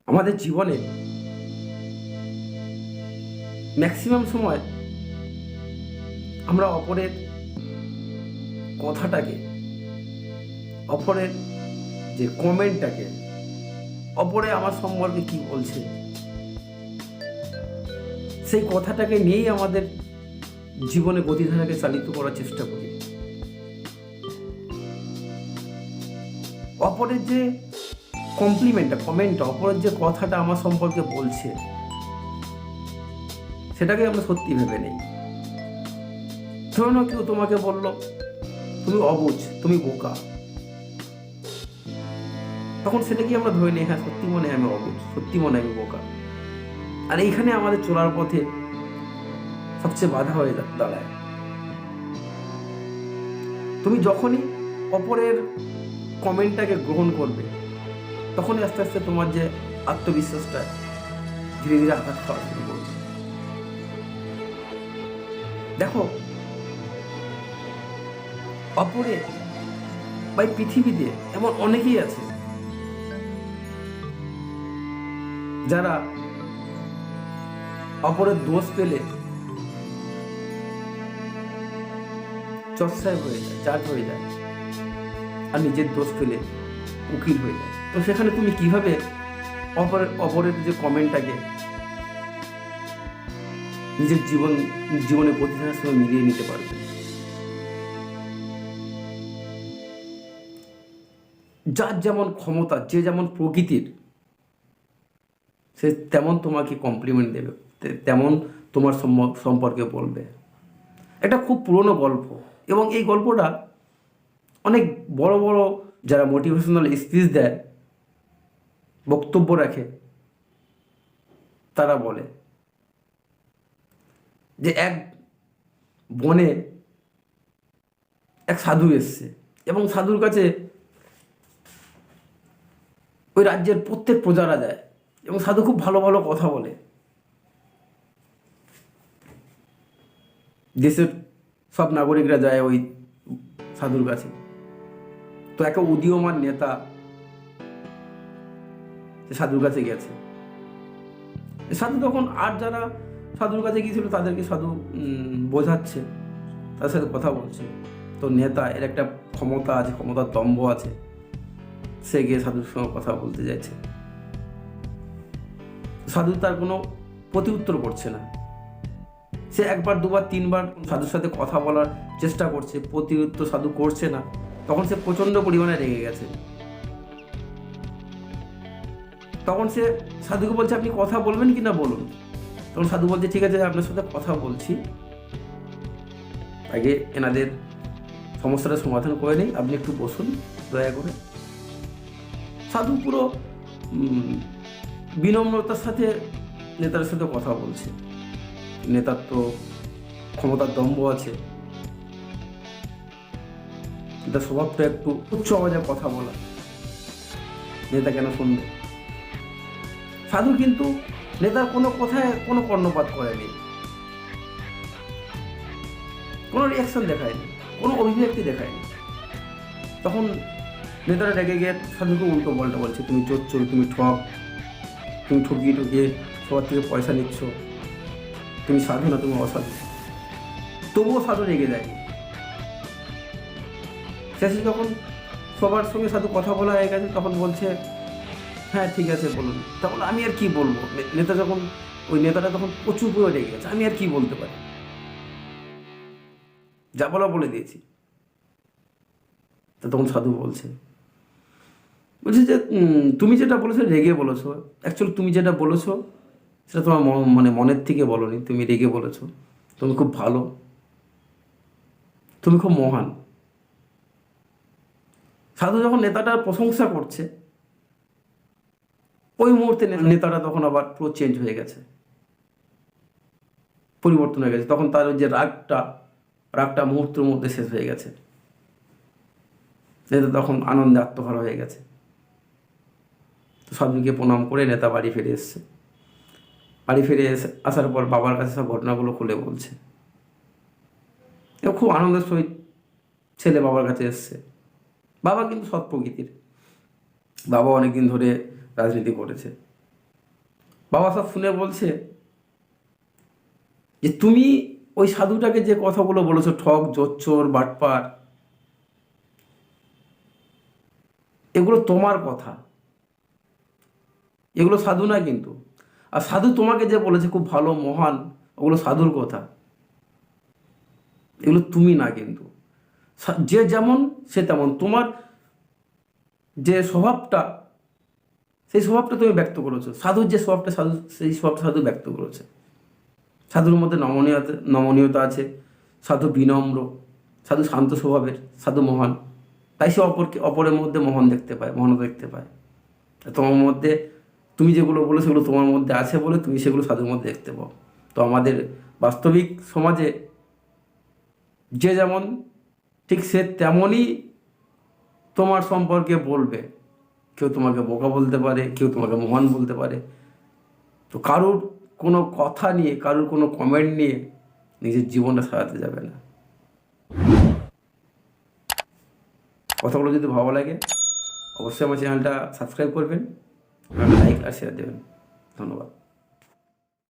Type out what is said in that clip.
আমাদের জীবনে ম্যাক্সিমাম সময় আমরা অপরের কথাটাকে, অপরের যে কমেন্টটাকে, অপরে আমার সম্পর্কে কি বলছে সেই কথাটাকে নিয়েই আমাদের জীবনে গতিধারাকে চালিত করার চেষ্টা করি। অপরের যে কমেন্টটা, অপরের যে কথাটা আমার সম্পর্কে বলছে সেটাকে আমরা সত্যি ভেবে নেই। ধরো না, কেউ তোমাকে বলল তুমি অবুঝ, তুমি বোকা, তখন সেটাকে আমরা ধরে নিই, হ্যাঁ সত্যি মনে আমি অবুঝ, সত্যি মনে আমি বোকা। আর এইখানে আমাদের চলার পথে সবচেয়ে বাধা হয়ে দাঁড়ায়। তুমি যখনই অপরের কমেন্টটাকে গ্রহণ করবে, তখনই আস্তে আস্তে তোমার যে আত্মবিশ্বাসটা ধীরে ধীরে আঘাত খাওয়া শুরু করবে। দেখো, অপরে বা পৃথিবীতে এমন অনেকেই আছে যারা অপরের দোষ পেলে চর্চায় হয়ে যায়, জাজ হয়ে যায়, আর নিজের দোষ পেলে উকিল হয়ে যায়। তো সেখানে তুমি কিভাবে অপরের যে কমেন্টটাকে নিজের জীবনে প্রতিদিনের সঙ্গে মিলিয়ে নিতে পারবে? যার যেমন ক্ষমতা, যে যেমন প্রকৃতির, সে তেমন তোমাকে কমপ্লিমেন্ট দেবে, তেমন তোমার সম্পর্কে বলবে। একটা খুব পুরনো গল্প, এবং এই গল্পটা অনেক বড় বড় যারা মোটিভেশনাল স্পিচ দেয়, বক্তব্য রাখে, তারা বলে যে এক বনে এক সাধু এসছে, এবং সাধুর কাছে ওই রাজ্যের প্রত্যেক প্রজারা যায়, এবং সাধু খুব ভালো ভালো কথা বলে। দেশের সব নাগরিকরা যায় ওই সাধুর কাছে। তো একটা উদীয়মান নেতা সাধুর কাছে গেছে। সাধু তখন আর যারা সাধুর কাছে গিয়েছিল তাদেরকে সাধু বোঝাচ্ছে, তাদের সাথে কথা বলছে। তো নেতা, এর একটা ক্ষমতা আছে, ক্ষমতার দম্ভ আছে, সে গিয়ে সাধুর সঙ্গে কথা বলতে যাচ্ছে। সাধু তার কোনো প্রতি উত্তর করছে না। সে একবার দুবার তিনবার সাধুর সাথে কথা বলার চেষ্টা করছে, প্রতি উত্তর সাধু করছে না। তখন সে প্রচণ্ড পরিমাণে রেগে গেছে। তখন সে সাধুকে বলছে, আপনি কথা বলবেন কি না বলুন। তখন সাধু বলছে, ঠিক আছে আপনার সাথে কথা বলছি, আগে এনাদের সমস্যাটা সমাধান করে নেই, আপনি একটু বসুন দয়া করে। সাধু পুরো বিনম্রতার সাথে নেতার সাথে কথা বলছে। নেতার তো ক্ষমতার দম্ভ আছে, নেতার স্বভাবটা একটু উচ্চ আওয়াজে কথা বলা, নেতা কেন শুনবে। সাধু কিন্তু নেতার কোনো কথায় কোনো কর্ণপাত করেনি, কোনো রিয়াকশন দেখায়নি, কোনো অভিব্যক্তি দেখায়নি। তখন নেতারা রেগে গিয়ে সাধুকে উল্টো পাল্টা বলছে, তুমি চোর, তুমি তুমি ঠকিয়ে সবার থেকে পয়সা নিচ্ছ, তুমি সাধু না, তুমি অসাধু। তবুও সাধু রেগে যায়নি। শেষে যখন সবার সঙ্গে সাধু কথা বলা হয়ে গেছে, তখন বলছে, হ্যাঁ ঠিক আছে বলুন। তখন আমি আর কি বলবো, নেতাটা তখন প্রচুর করে রেগে গেছে, আমি আর কি বলতে পারি, যা বলা বলে দিয়েছি। তো তখন সাধু বলছে যে তুমি যেটা বলেছো রেগে বলেছো, অ্যাকচুয়ালি তুমি যেটা বলেছো সেটা তোমার মনের থেকে বলোনি, তুমি রেগে বলেছো। তুমি খুব ভালো, তুমি খুব মহান। সাধু যখন নেতাটার প্রশংসা করছে, ওই মুহূর্তে নেতাটা তখন আবার পুরো চেঞ্জ হয়ে গেছে, পরিবর্তন হয়ে গেছে। তখন তার ওই যে রাগটা মুহূর্তের মধ্যে শেষ হয়ে গেছে। নেতা তখন আনন্দে আত্মহারা হয়ে গেছে। তো সাধুকে প্রণাম করে নেতা বাড়ি ফিরে এসছে। বাড়ি ফিরে আসার পর বাবার কাছে সব ঘটনাগুলো খুলে বলছে। এবং খুব আনন্দের সহিত ছেলে বাবার কাছে এসছে। বাবা কিন্তু সৎ প্রকৃতির, বাবা অনেকদিন ধরে রাজনীতি করেছে, বাবা সব শুনে বলছে যে তুমি ওই সাধুটাকে যে কথাগুলো বলেছো, ঠক, জোচ্চোর, বাটপার, এগুলো তোমার কথা, এগুলো সাধু না কিন্তু। আর সাধু তোমাকে যে বলেছে খুব ভালো, মহান, ওগুলো সাধুর কথা, এগুলো তুমি না কিন্তু। যে যেমন সে তেমন, তোমার যে স্বভাবটা, সেই স্বভাবটা তুমি ব্যক্ত করেছো। সাধুর যে স্বভাবটা, সাধু সেই স্বভাবটা সাধু ব্যক্ত করেছে। সাধুর মধ্যে নমনীয়তা আছে, সাধু বিনম্র, সাধু শান্ত স্বভাবের, সাধু মহান। তাই সে অপরের মধ্যে মহান দেখতে পায়, মহানতা দেখতে পায়। তোমার মধ্যে তুমি যেগুলো বলো সেগুলো তোমার মধ্যে আছে বলে তুমি সেগুলো সাধুর মধ্যে দেখতে পাও। তো আমাদের বাস্তবিক সমাজে যে যেমন, ঠিক সে তেমনই তোমার সম্পর্কে বলবে। কেউ তোমাকে বোকা বলতে পারে, কেউ তোমাকে মহান বলতে পারে। তো কারুর কোনো কথা নিয়ে, কারুর কোনো কমেন্ট নিয়ে নিজের জীবনটা সাজাতে যাবে না। কথাগুলো যদি ভালো লাগে অবশ্যই আমার চ্যানেলটা সাবস্ক্রাইব করবেন, লাইক আর শেয়ার দেবেন। ধন্যবাদ।